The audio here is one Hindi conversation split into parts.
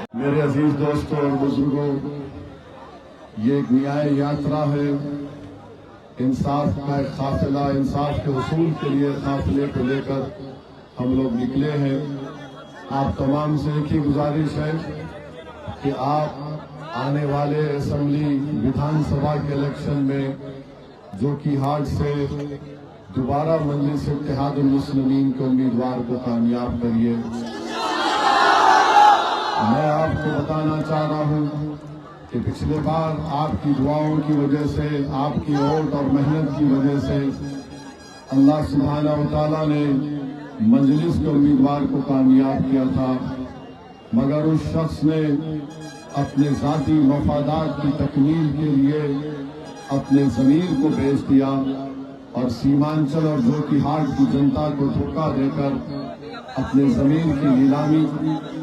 मेरे अजीज दोस्तों और बुजुर्गों, ये एक न्याय यात्रा है। इंसाफ का एक काफिला, इंसाफ के उसूल के लिए काफिले को लेकर हम लोग निकले हैं। आप तमाम से एक ही गुजारिश है कि आप आने वाले असेंबली विधानसभा के इलेक्शन में जो कि हाट से दोबारा मजलिस इत्तेहादुल मुस्लिमीन के उम्मीदवार को कामयाब करिए। मैं आपको बताना चाह रहा हूं कि पिछले बार आपकी दुआओं की वजह से, आपकी वोट और मेहनत की वजह से अल्लाह सुब्हानहू व तआला ने मजलिस के उम्मीदवार को कामयाब किया था, मगर उस शख्स ने अपने जाती मफादात की तकमील के लिए अपने ज़मीर को बेच दिया और सीमांचल और जोकीहाट की जनता को धोखा देकर अपने जमीन की नीलामी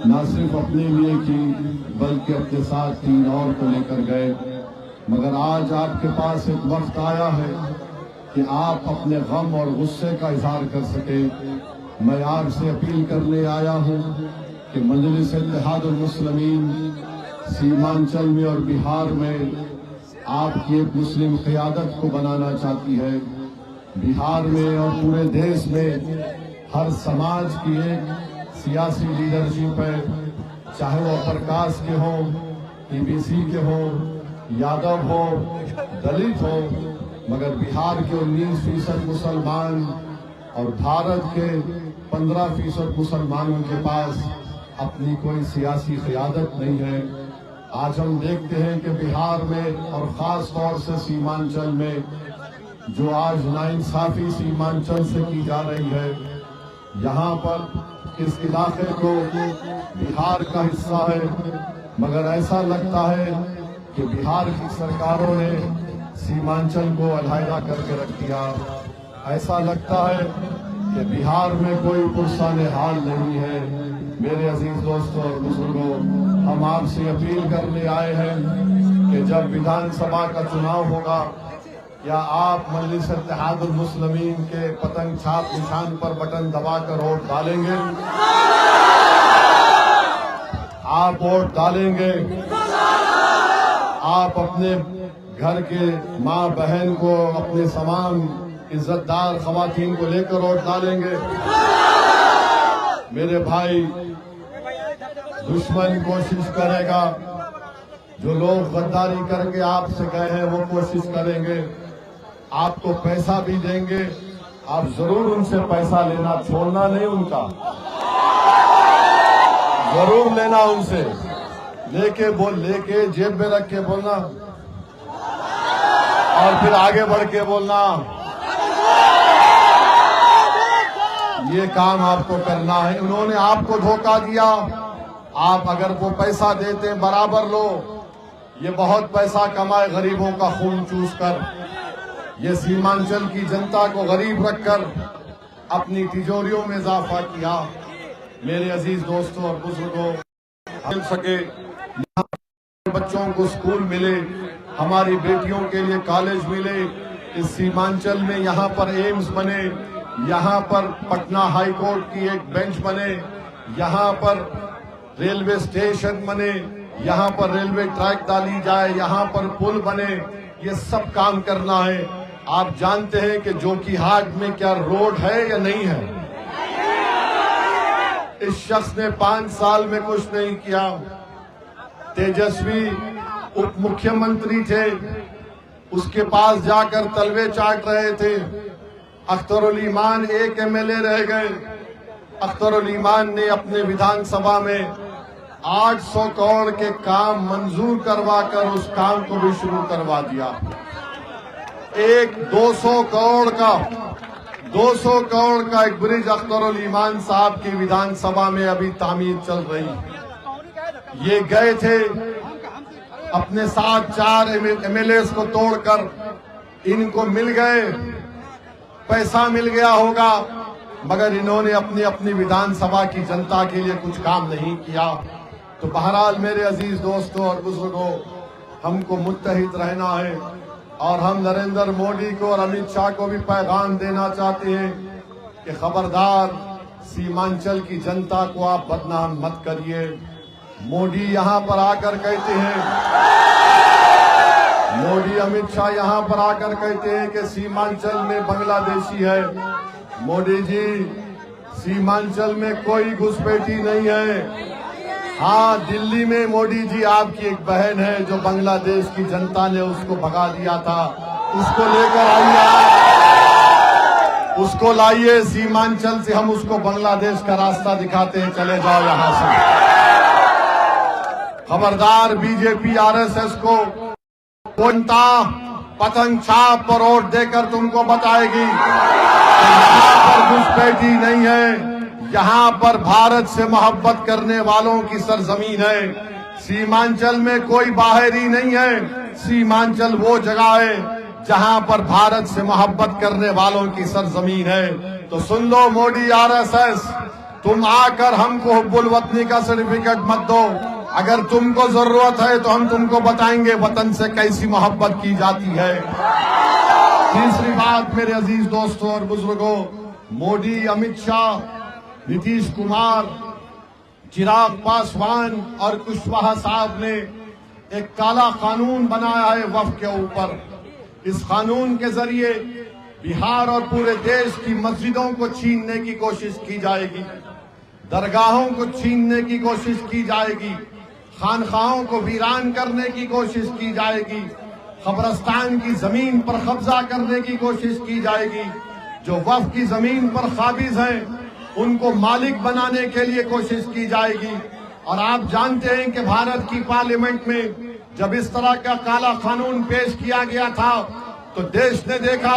न सिर्फ अपने लिए की बल्कि अपने साथ 3 और को लेकर गए। मगर आज आपके पास एक वक्त आया है कि आप अपने गम और गुस्से का इजहार कर सके। मैं आपसे अपील करने आया हूं कि मजलिस इत्तेहादुल मुस्लिमीन सीमांचल में और बिहार में आपकी एक मुस्लिम क़यादत को बनाना चाहती है। बिहार में और पूरे देश में हर समाज की एक सियासी लीडरशिप है, चाहे वो अपर कास्ट के हो, ईबीसी के हो, यादव हो, दलित हो, मगर बिहार के 19% मुसलमान और भारत के 15% मुसलमानों के पास अपनी कोई सियासी क़यादत नहीं है। आज हम देखते हैं कि बिहार में और खास तौर से सीमांचल में जो आज नाइंसाफी सीमांचल से की जा रही है, यहाँ पर इस इलाके को बिहार का हिस्सा है, मगर ऐसा लगता है कि बिहार की सरकारों ने सीमांचल को अलहदा करके रख दिया। ऐसा लगता है कि बिहार में कोई पुरसाने हाल नहीं है। मेरे अजीज दोस्तों और बुजुर्गों, हम आपसे अपील करने आए हैं कि जब विधानसभा का चुनाव होगा, या आप मजलिस इत्तेहादुल मुस्लिमीन के पतंग छाप निशान पर बटन दबाकर वोट डालेंगे? आप वोट डालेंगे? आप अपने घर के माँ बहन को, अपने तमाम इज्जतदार खवातीन को लेकर वोट डालेंगे? मेरे भाई, दुश्मन कोशिश करेगा, जो लोग गद्दारी करके आपसे गए हैं वो कोशिश करेंगे, आपको पैसा भी देंगे, आप जरूर उनसे पैसा लेना छोड़ना नहीं, उनका जरूर लेना उनसे, लेके जेब में रख के बोलना और फिर आगे बढ़ के बोलना। ये काम आपको करना है। उन्होंने आपको धोखा दिया, आप अगर वो पैसा देते हैं बराबर लो। ये बहुत पैसा कमाए गरीबों का खून चूस कर, ये सीमांचल की जनता को गरीब रखकर अपनी तिजोरियों में इजाफा किया। मेरे अजीज दोस्तों और बुजुर्गों, मिल सके, यहाँ बच्चों को स्कूल मिले, हमारी बेटियों के लिए कॉलेज मिले, इस सीमांचल में यहाँ पर एम्स बने, यहाँ पर पटना हाई कोर्ट की एक बेंच बने, यहाँ पर रेलवे स्टेशन बने, यहाँ पर रेलवे ट्रैक डाली जाए, यहाँ पर पुल बने। ये सब काम करना है। आप जानते हैं कि जोकीहाट में क्या रोड है या नहीं है? इस शख्स ने 5 साल में कुछ नहीं किया। तेजस्वी उप मुख्यमंत्री थे, उसके पास जाकर तलवे चाट रहे थे। अख्तरुल ईमान एक एमएलए रह गए। अख्तरुल ईमान ने अपने विधानसभा में 800 करोड़ के काम मंजूर करवाकर उस काम को भी शुरू करवा दिया। एक 200 करोड़ का एक ब्रिज अख्तरुल ईमान साहब की विधानसभा में अभी तामीर चल रही। ये गए थे अपने साथ 4 एमएलए को तोड़कर, इनको मिल गए, पैसा मिल गया होगा, मगर इन्होंने अपनी विधानसभा की जनता के लिए कुछ काम नहीं किया। तो बहरहाल मेरे अजीज दोस्तों और बुजुर्गों, हमको मुत्तहिद रहना है और हम नरेंद्र मोदी को और अमित शाह को भी पैगाम देना चाहते हैं कि खबरदार, सीमांचल की जनता को आप बदनाम मत करिए। मोदी यहां पर आकर कहते हैं, मोदी अमित शाह यहां पर आकर कहते हैं कि सीमांचल में बांग्लादेशी है। मोदी जी, सीमांचल में कोई घुसपैठी नहीं है। हाँ, दिल्ली में मोदी जी आपकी एक बहन है जो बांग्लादेश की जनता ने उसको भगा दिया था, उसको लेकर आइए, उसको लाइए। सीमांचल से हम उसको बांग्लादेश का रास्ता दिखाते हैं, चले जाओ यहां से। खबरदार बीजेपी आरएसएस को कोंटा पतंग छाप पर वोट देकर तुमको बताएगी यहाँ पर घुसपैठी नहीं है, यहाँ पर भारत से मोहब्बत करने वालों की सरजमीन है। सीमांचल में कोई बाहरी नहीं है, सीमांचल वो जगह है जहाँ पर भारत से मोहब्बत करने वालों की सरजमीन है। तो सुन लो मोदी आरएसएस, तुम आकर हमको हुब्बुल वतनी का सर्टिफिकेट मत दो। अगर तुमको जरूरत है तो हम तुमको बताएंगे वतन से कैसी मोहब्बत की जाती है। तीसरी बात मेरे अजीज दोस्तों और बुजुर्गों, मोदी, अमित शाह, नीतीश कुमार, चिराग पासवान और कुशवाहा साहब ने एक काला कानून बनाया है वक्फ के ऊपर। इस कानून के जरिए बिहार और पूरे देश की मस्जिदों को छीनने की कोशिश की जाएगी, दरगाहों को छीनने की कोशिश की जाएगी, खानखाहों को वीरान करने की कोशिश की जाएगी, कब्रिस्तान की जमीन पर कब्जा करने की कोशिश की जाएगी। जो वक्फ की जमीन पर काबिज हैं उनको मालिक बनाने के लिए कोशिश की जाएगी। और आप जानते हैं कि भारत की पार्लियामेंट में जब इस तरह का काला कानून पेश किया गया था तो देश ने देखा,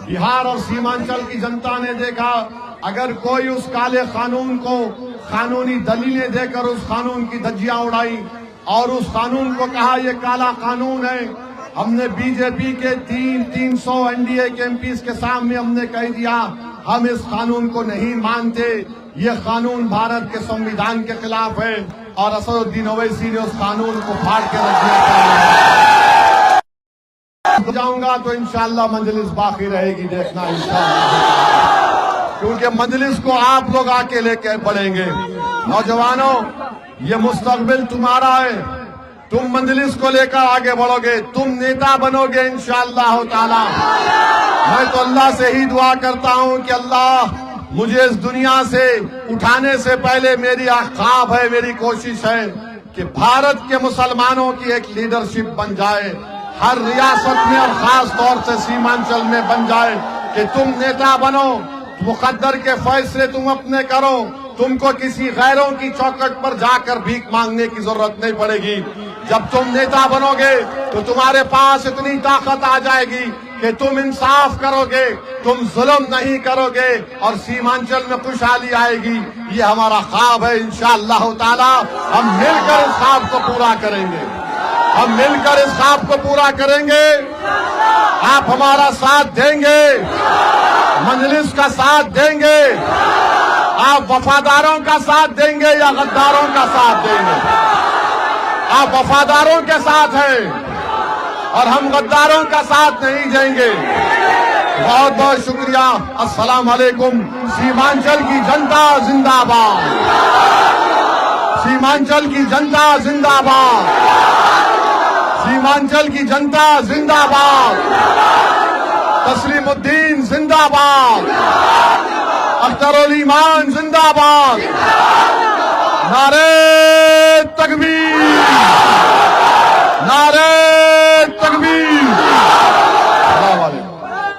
बिहार और सीमांचल की जनता ने देखा, अगर कोई उस काले कानून को कानूनी दलीलें देकर उस कानून की धज्जियां उड़ाई और उस कानून को कहा यह काला कानून है। हमने बीजेपी के 300 एनडीए के एमपीज के सामने हमने कह दिया हम इस कानून को नहीं मानते, ये कानून भारत के संविधान के खिलाफ है। और असदुद्दीन ओवैसी ने उस कानून को फाड़ के रख दिया। जाऊंगा तो इंशाअल्लाह मजलिस बाकी रहेगी, देखना इंशाअल्लाह, क्योंकि मजलिस को आप लोग आके लेके बढ़ेंगे। नौजवानों, ये मुस्तकबिल तुम्हारा है, तुम मजलिस को लेकर आगे बढ़ोगे, तुम नेता बनोगे इंशाअल्लाह ताला। मैं तो अल्लाह से ही दुआ करता हूं कि अल्लाह मुझे इस दुनिया से उठाने से पहले मेरी ख्वाब है, मेरी कोशिश है कि भारत के मुसलमानों की एक लीडरशिप बन जाए, हर रियासत में और खास तौर से सीमांचल में बन जाए कि तुम नेता बनो, मुकद्दर के फैसले तुम अपने करो, तुमको किसी गैरों की चौखट पर जाकर भीख मांगने की जरूरत नहीं पड़ेगी। जब तुम नेता बनोगे तो तुम्हारे पास इतनी ताकत आ जाएगी कि तुम इंसाफ करोगे, तुम जुल्म नहीं करोगे और सीमांचल में खुशहाली आएगी। ये हमारा ख्वाब है, इंशाअल्लाह ताला हम मिलकर इस ख्वाब को पूरा करेंगे, हम मिलकर इस ख्वाब को पूरा करेंगे। आप हमारा साथ देंगे, मजलिस का साथ देंगे, आप वफादारों का साथ देंगे या गद्दारों का साथ देंगे? आप वफादारों के साथ हैं और हम गद्दारों का साथ नहीं देंगे। बहुत बहुत शुक्रिया। अस्सलाम वालेकुम। सीमांचल की जनता जिंदाबाद, सीमांचल की जनता जिंदाबाद, सीमांचल की जनता जिंदाबाद, तस्लीमुद्दीन जिंदाबाद, अख्तरुल ईमान जिंदाबाद, नारे तकबीर, नारे तकबीर।